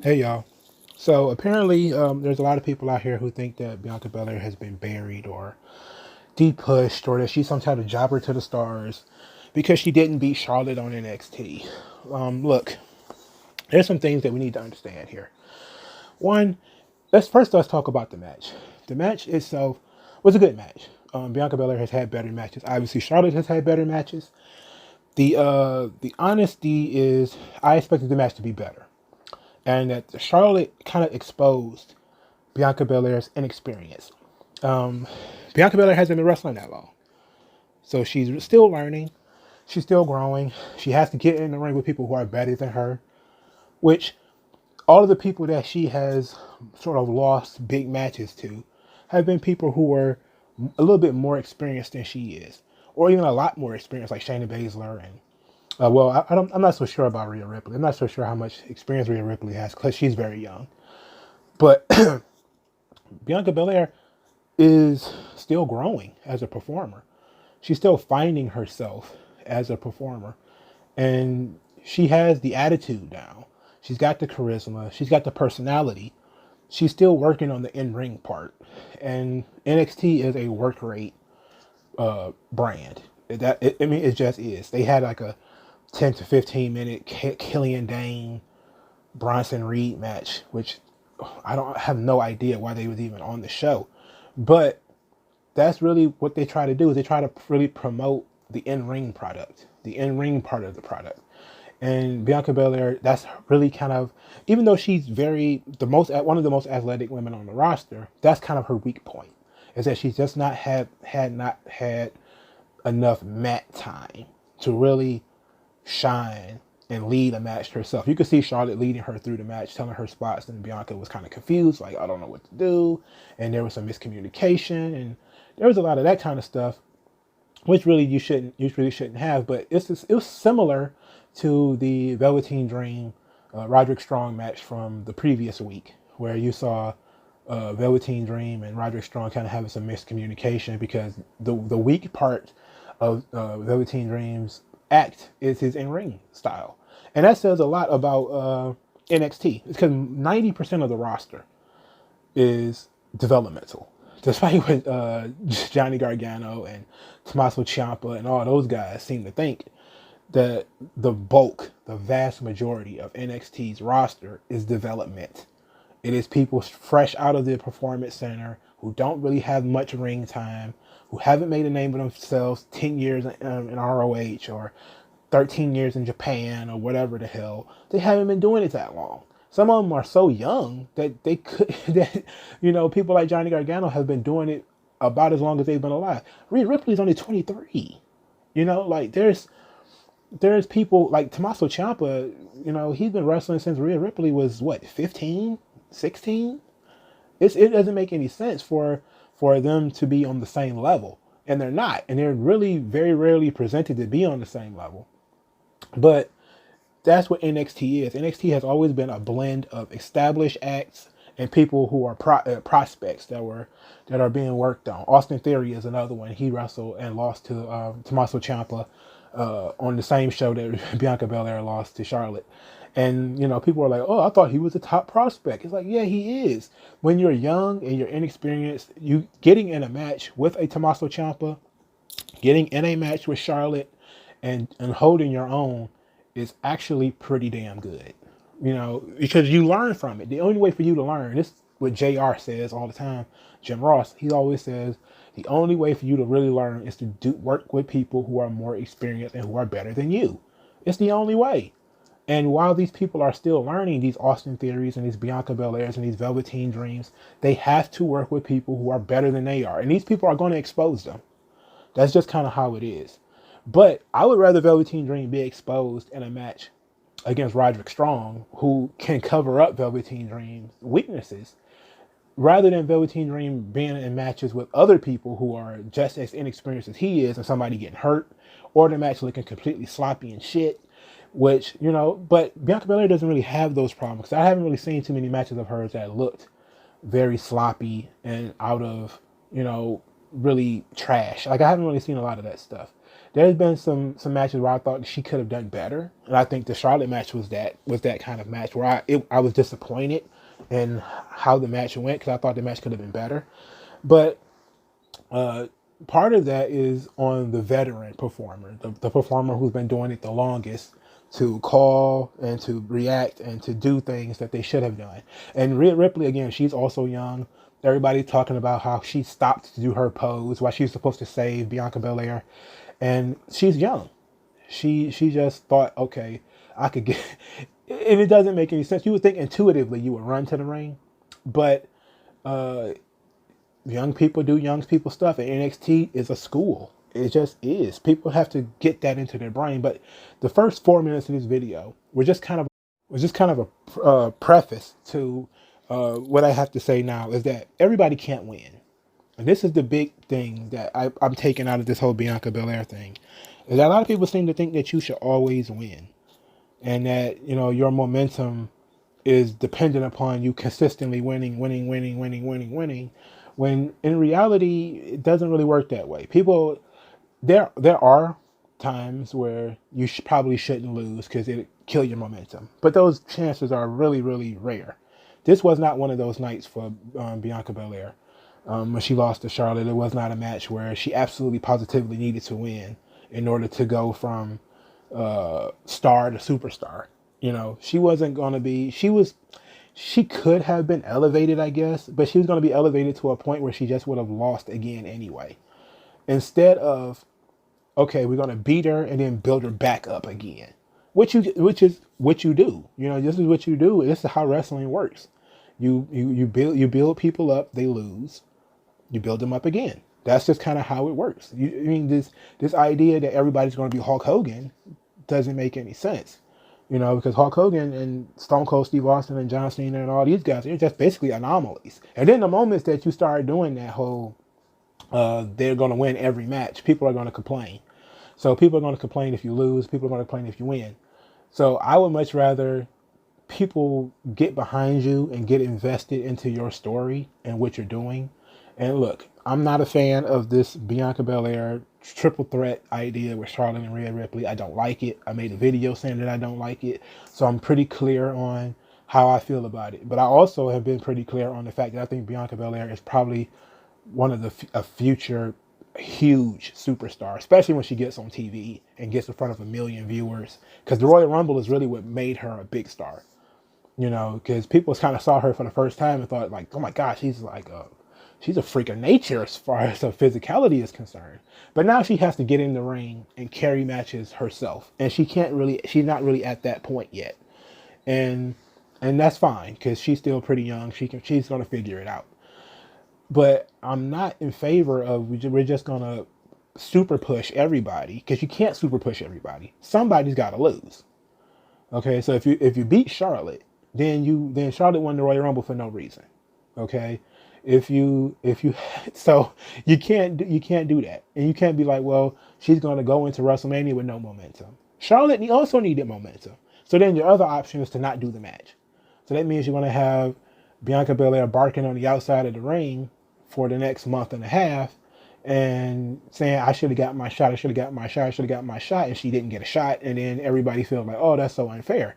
Hey y'all. So apparently, there's a lot of people out here who think that Bianca Belair has been buried or depushed, or that she's some type of jobber to the stars because she didn't beat Charlotte on NXT. Look, there's some things that we need to understand here. One, let's talk about the match. The match itself was a good match. Bianca Belair has had better matches. Obviously, Charlotte has had better matches. The honesty is, I expected the match to be better, and that Charlotte kind of exposed Bianca Belair's inexperience. Um, Bianca Belair hasn't been wrestling that long, so she's still learning. She's still growing. She has to get in the ring with people who are better than her, which all of the people that she has sort of lost big matches to have been people who were a little bit more experienced than she is, or even a lot more experienced, like Shayna Baszler and I'm not so sure about Rhea Ripley. I'm not so sure how much experience Rhea Ripley has because she's very young. But Bianca Belair is still growing as a performer. She's still finding herself as a performer. And she has the attitude down. She's got the charisma. She's got the personality. She's still working on the in-ring part. And NXT is a work rate brand. It just is. They had like a 10 to 15 minute Killian Dane Bronson Reed match, which I don't have no idea why they was even on the show. But that's really what they try to do, is they try to really promote the in-ring product, the in-ring part of the product. And Bianca Belair, that's really kind of, even though she's one of the most athletic women on the roster, that's kind of her weak point, is that she's just not had enough mat time to really shine and lead a match herself. You could see Charlotte leading her through the match, telling her spots, and Bianca was kind of confused, like, I don't know what to do. And there was some miscommunication, and there was a lot of that kind of stuff, which really you really shouldn't have. But it was similar to the Velveteen Dream Roderick Strong match from the previous week, where you saw Velveteen Dream and Roderick Strong kind of having some miscommunication because the weak part of Velveteen Dream's act is his in-ring style. And that says a lot about NXT. It's because 90% of the roster is developmental. Despite what Johnny Gargano and Tommaso Ciampa and all those guys seem to think, that the vast majority of NXT's roster is development. It is people fresh out of the performance center who don't really have much ring time, who haven't made a name for themselves 10 years in ROH or 13 years in Japan or whatever the hell. They haven't been doing it that long. Some of them are so young that they could, that, people like Johnny Gargano have been doing it about as long as they've been alive. Rhea Ripley's only 23. Like there's people like Tommaso Ciampa, he's been wrestling since Rhea Ripley was what, 15, 16? It doesn't make any sense for them to be on the same level. And they're not. And they're really very rarely presented to be on the same level. But that's what NXT is. NXT has always been a blend of established acts and people who are prospects that are being worked on. Austin Theory is another one. He wrestled and lost to Tommaso Ciampa on the same show that Bianca Belair lost to Charlotte. And people are like, "Oh, I thought he was a top prospect." It's like, yeah, he is. When you're young and you're inexperienced, you getting in a match with a Tommaso Ciampa, getting in a match with Charlotte, and holding your own is actually pretty damn good. Because you learn from it. The only way for you to learn, this is what JR says all the time, Jim Ross, he always says, the only way for you to really learn is to work with people who are more experienced and who are better than you. It's the only way. And while these people are still learning, these Austin Theories and these Bianca Belairs and these Velveteen Dreams, they have to work with people who are better than they are. And these people are going to expose them. That's just kind of how it is. But I would rather Velveteen Dream be exposed in a match against Roderick Strong, who can cover up Velveteen Dream's weaknesses, rather than Velveteen Dream being in matches with other people who are just as inexperienced as he is and somebody getting hurt, or the match looking completely sloppy and shit. Which, but Bianca Belair doesn't really have those problems. I haven't really seen too many matches of hers that looked very sloppy and out of, really trash. Like, I haven't really seen a lot of that stuff. There's been some matches where I thought she could have done better, and I think the Charlotte match was that kind of match where I was disappointed in how the match went because I thought the match could have been better. But uh, part of that is on the veteran performer, the performer who's been doing it the longest, to call and to react and to do things that they should have done. And Rhea Ripley, again, she's also young. Everybody's talking about how she stopped to do her pose while she was supposed to save Bianca Belair, and she's young. She just thought, okay, I could get. And it doesn't make any sense. You would think intuitively you would run to the ring, but uh, young people do young people stuff, and NXT is a school. It just is. People have to get that into their brain. But the first 4 minutes of this video was just kind of a preface to what I have to say now is that everybody can't win, and this is the big thing that I'm taking out of this whole Bianca Belair thing, is that a lot of people seem to think that you should always win, and that your momentum is dependent upon you consistently winning, when in reality it doesn't really work that way. There are times where you probably shouldn't lose because it kill your momentum, but those chances are really, really rare. This was not one of those nights for Bianca Belair. When she lost to Charlotte, it was not a match where she absolutely positively needed to win in order to go from star to superstar. She wasn't going to be, she could have been elevated, I guess, but she was going to be elevated to a point where she just would have lost again anyway. Instead of, okay, we're going to beat her and then build her back up again, which is what you do. This is what you do. This is how wrestling works. You build people up, they lose, you build them up again. That's just kind of how it works. This idea that everybody's going to be Hulk Hogan doesn't make any sense. Because Hulk Hogan and Stone Cold Steve Austin and John Cena and all these guys, they're just basically anomalies. And then the moments that you start doing that whole, they're going to win every match, people are going to complain. So people are going to complain if you lose, people are going to complain if you win. So I would much rather people get behind you and get invested into your story and what you're doing. And look, I'm not a fan of this Bianca Belair triple threat idea with Charlotte and Rhea Ripley. I don't like it. I made a video saying that I don't like it. So I'm pretty clear on how I feel about it. But I also have been pretty clear on the fact that I think Bianca Belair is probably one of a future huge superstar, especially when she gets on TV and gets in front of 1 million viewers. Because the Royal Rumble is really what made her a big star. Because people kind of saw her for the first time and thought like, oh my gosh, she's a freak of nature as far as her physicality is concerned. But now she has to get in the ring and carry matches herself, and she's not really at that point yet, and that's fine because she's still pretty young. She's gonna figure it out. But I'm not in favor of we're just gonna super push everybody, because you can't super push everybody. Somebody's got to lose. Okay, so if you beat Charlotte, then Charlotte won the Royal Rumble for no reason. Okay, if you so you can't do that, and you can't be like, well, she's going to go into WrestleMania with no momentum. Charlotte also needed momentum, so then your other option is to not do the match. So that means you're going to have Bianca Belair barking on the outside of the ring for the next month and a half and saying, I should have got my shot, and she didn't get a shot, and then everybody feels like, oh, that's so unfair.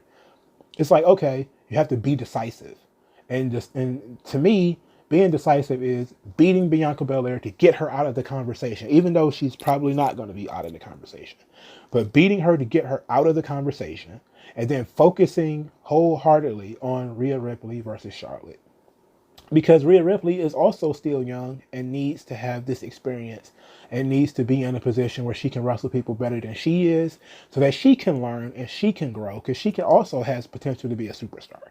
It's like, okay, you have to be decisive. And to me, being decisive is beating Bianca Belair to get her out of the conversation, even though she's probably not going to be out of the conversation. But beating her to get her out of the conversation, and then focusing wholeheartedly on Rhea Ripley versus Charlotte. Because Rhea Ripley is also still young and needs to have this experience and needs to be in a position where she can wrestle people better than she is, so that she can learn and she can grow, because she can also has potential to be a superstar.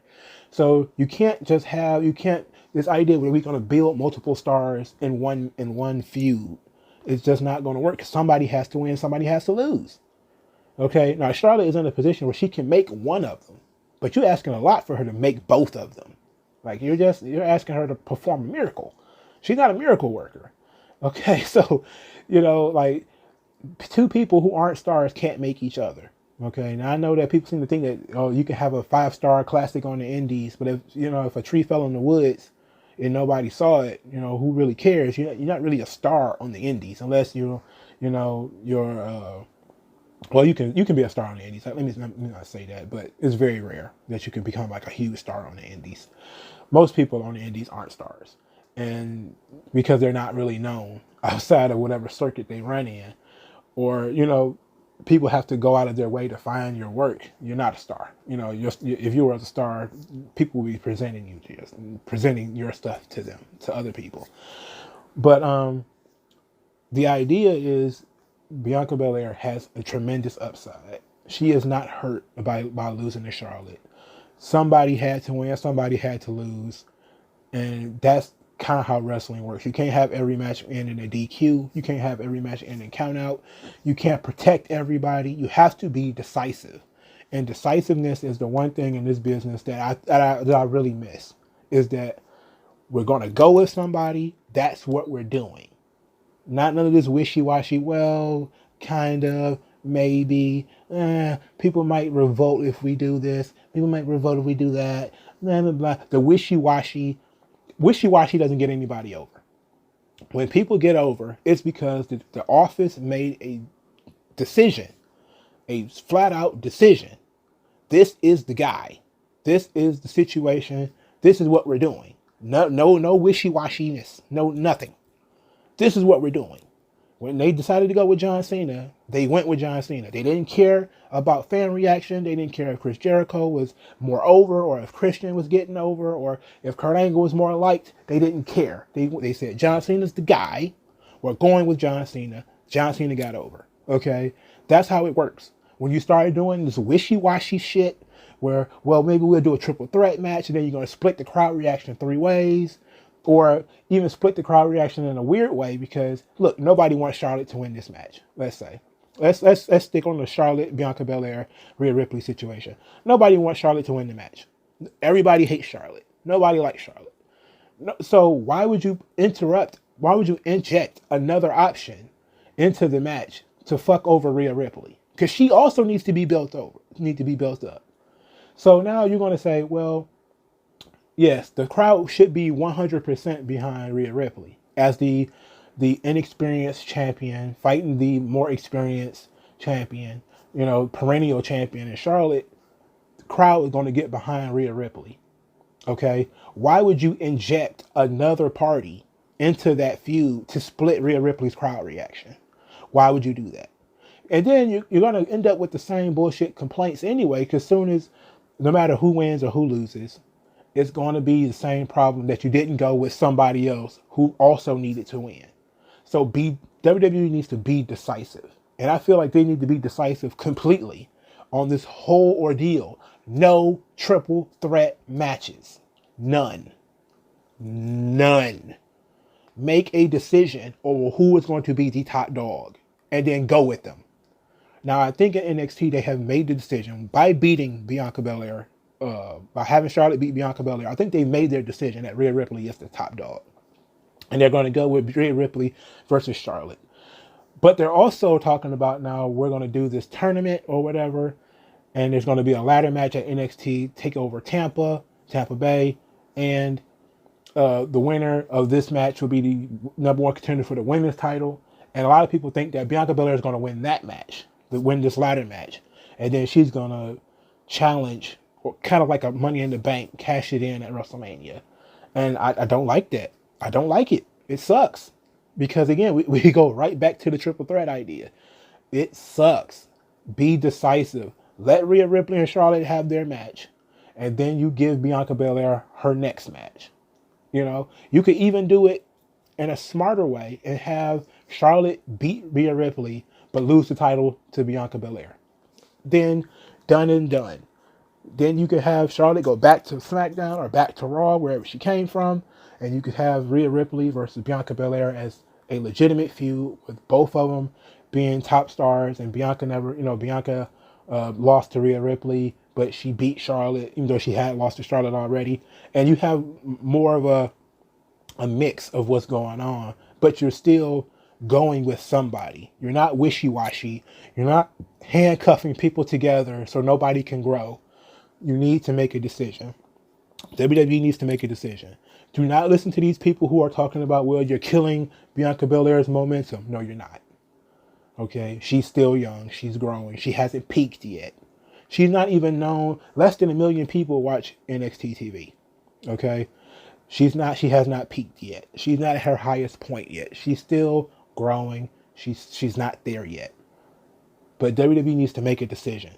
So you can't this idea where we're going to build multiple stars in one feud. It's just not going to work, because somebody has to win, somebody has to lose. Okay, now Charlotte is in a position where she can make one of them, but you're asking a lot for her to make both of them. Like you're asking her to perform a miracle. She's not a miracle worker. Okay, so like two people who aren't stars can't make each other. Okay, now I know that people seem to think that you can have a 5-star classic on the indies, but if a tree fell in the woods and nobody saw it, who really cares? You're not really a star on the indies unless you're you know, your well, you can be a star on the indies. Let me not say that, but it's very rare that you can become like a huge star on the indies. Most people on the indies aren't stars, and because they're not really known outside of whatever circuit they run in, or you know, people have to go out of their way to find your work. You're not a star. You know, if you were a star, people will be presenting your stuff to them, to other people. But the idea is Bianca Belair has a tremendous upside. She is not hurt by losing to Charlotte. Somebody had to win, somebody had to lose, and that's kind of how wrestling works. You can't have every match end in a DQ. You can't have every match end in count out. You can't protect everybody. You have to be decisive, and decisiveness is the one thing in this business that I really miss. Is that we're gonna go with somebody. That's what we're doing. Not none of this wishy-washy, well, kind of, maybe. People might revolt if we do this. People might revolt if we do that. Blah, blah, blah. The wishy-washy doesn't get anybody over. When people get over, it's because the office made a decision, a flat-out decision. This is the guy. This is the situation. This is what we're doing. No wishy-washiness. No, nothing. This is what we're doing. When they decided to go with John Cena, they went with John Cena. They didn't care about fan reaction. They didn't care if Chris Jericho was more over or if Christian was getting over or if Kurt Angle was more liked. They didn't care. They said, John Cena's the guy. We're going with John Cena. John Cena got over. Okay? That's how it works. When you start doing this wishy-washy shit where, well, maybe we'll do a triple threat match and then you're going to split the crowd reaction 3 ways. Or even split the crowd reaction in a weird way because look, nobody wants Charlotte to win this match. Let's say, let's stick on the Charlotte Bianca Belair Rhea Ripley situation. Nobody wants Charlotte to win the match. Everybody hates Charlotte. Nobody likes Charlotte. No, so why would you interrupt? Why would you inject another option into the match to fuck over Rhea Ripley? Because she also needs to be built up. So now you're going to say, well, yes, the crowd should be 100% behind Rhea Ripley as the inexperienced champion, fighting the more experienced champion, you know, perennial champion in Charlotte. The crowd is going to get behind Rhea Ripley. Okay? Why would you inject another party into that feud to split Rhea Ripley's crowd reaction? Why would you do that? And then you're going to end up with the same bullshit complaints anyway, because no matter who wins or who loses, it's going to be the same problem that you didn't go with somebody else who also needed to win. So WWE needs to be decisive. And I feel like they need to be decisive completely on this whole ordeal. No triple threat matches. None. Make a decision over who is going to be the top dog and then go with them. Now, I think in NXT, they have made the decision by beating Bianca Belair, by having Charlotte beat Bianca Belair. I think they made their decision that Rhea Ripley is the top dog. And they're going to go with Rhea Ripley versus Charlotte. But they're also talking about now we're going to do this tournament or whatever. And there's going to be a ladder match at NXT TakeOver Tampa Bay. And the winner of this match will be the number 1 contender for the women's title. And a lot of people think that Bianca Belair is going to win that match, win this ladder match. And then she's going to challenge, or kind of like a Money in the Bank, cash it in at WrestleMania. And I don't like that. I don't like it. It sucks. Because again, we go right back to the triple threat idea. It sucks. Be decisive. Let Rhea Ripley and Charlotte have their match. And then you give Bianca Belair her next match. You know, you could even do it in a smarter way and have Charlotte beat Rhea Ripley, but lose the title to Bianca Belair. Then done and done. Then you could have Charlotte go back to SmackDown or back to Raw, wherever she came from, and you could have Rhea Ripley versus Bianca Belair as a legitimate feud with both of them being top stars. And Bianca lost to Rhea Ripley, but she beat Charlotte, even though she had lost to Charlotte already. And you have more of a mix of what's going on, but you're still going with somebody. You're not wishy-washy. You're not handcuffing people together so nobody can grow. You need to make a decision. WWE needs to make a decision. Do not listen to these people who are talking about, well, you're killing Bianca Belair's momentum. No, you're not. Okay, she's still young. She's growing. She hasn't peaked yet. She's not even known. Less than 1 million people watch NXT TV. Okay, she's not. She has not peaked yet. She's not at her highest point yet. She's still growing. She's not there yet. But WWE needs to make a decision,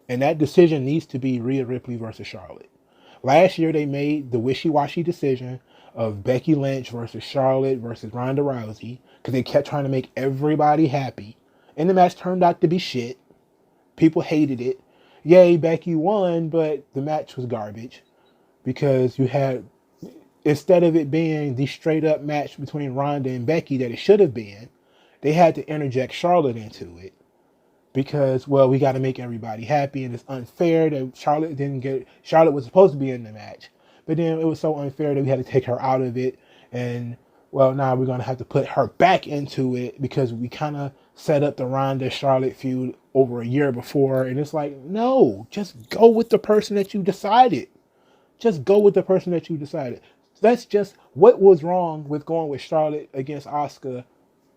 and that decision needs to be Rhea Ripley versus Charlotte. Last year they made the wishy-washy decision of Becky Lynch versus Charlotte versus Ronda Rousey because they kept trying to make everybody happy, and the match turned out to be shit. People hated it. Yay, Becky won, but the match was garbage because you had, instead of it being the straight up match between Ronda and Becky that it should have been, they had to interject Charlotte into it because, well, we got to make everybody happy, and it's unfair that Charlotte didn't get. Charlotte was supposed to be in the match, but then it was so unfair that we had to take her out of it, and well, now we're gonna have to put her back into it because we kind of set up the Ronda Charlotte feud over a year before, and it's like, no, just go with the person that you decided. Just go with the person that you decided. That's just what was wrong with going with Charlotte against Asuka,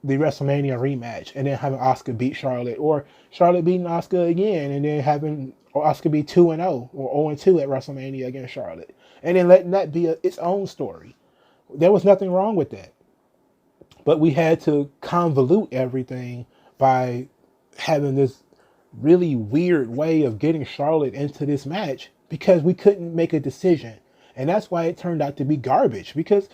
the WrestleMania rematch, and then having Asuka beat Charlotte, or Charlotte beating Asuka again, and then having Asuka be 2-0 or 0-2 at WrestleMania against Charlotte, and then letting that be its own story. There was nothing wrong with that, but we had to convolute everything by having this really weird way of getting Charlotte into this match because we couldn't make a decision, and that's why it turned out to be garbage because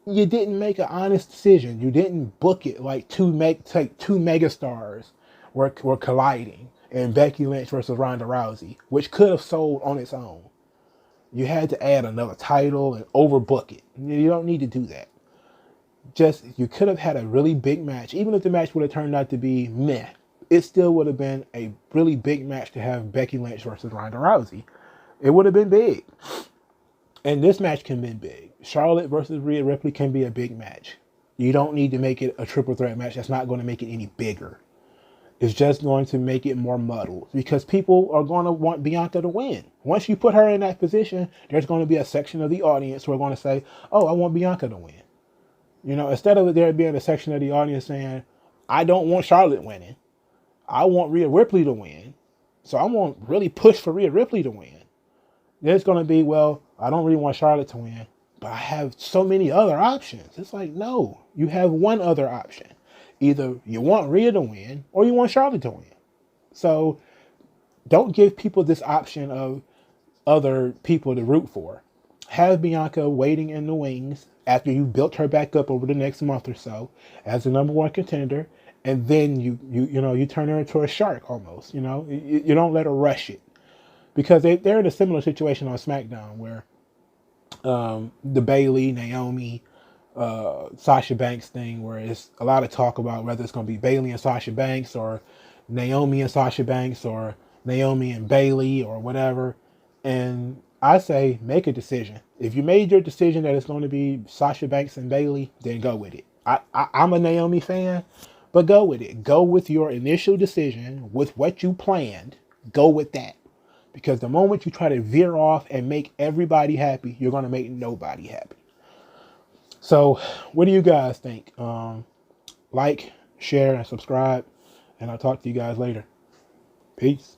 you didn't make an honest decision. You didn't book it like two megastars were colliding and Becky Lynch versus Ronda Rousey, which could have sold on its own. You had to add another title and overbook it. You don't need to do that. Just, you could have had a really big match. Even if the match would have turned out to be meh, it still would have been a really big match to have Becky Lynch versus Ronda Rousey. It would have been big. And this match can be big. Charlotte versus Rhea Ripley can be a big match. You don't need to make it a triple threat match. That's not going to make it any bigger. It's just going to make it more muddled because people are going to want Bianca to win. Once you put her in that position, there's going to be a section of the audience who are going to say, oh, I want Bianca to win. You know, instead of there being a section of the audience saying, I don't want Charlotte winning. I want Rhea Ripley to win. So I'm going to really push for Rhea Ripley to win. There's going to be, well, I don't really want Charlotte to win, but I have so many other options. It's like, no, you have one other option. Either you want Rhea to win or you want Charlotte to win. So don't give people this option of other people to root for. Have Bianca waiting in the wings after you built her back up over the next month or so as the number one contender, and then you turn her into a shark almost. You don't let her rush it. Because they're in a similar situation on SmackDown where the Bayley, Naomi, Sasha Banks thing, where it's a lot of talk about whether it's going to be Bayley and Sasha Banks or Naomi and Sasha Banks or Naomi and Bayley or whatever. And I say make a decision. If you made your decision that it's going to be Sasha Banks and Bayley, then go with it. I'm a Naomi fan, but go with it. Go with your initial decision, with what you planned. Go with that. Because the moment you try to veer off and make everybody happy, you're going to make nobody happy. So what do you guys think? Like, share, and subscribe. And I'll talk to you guys later. Peace.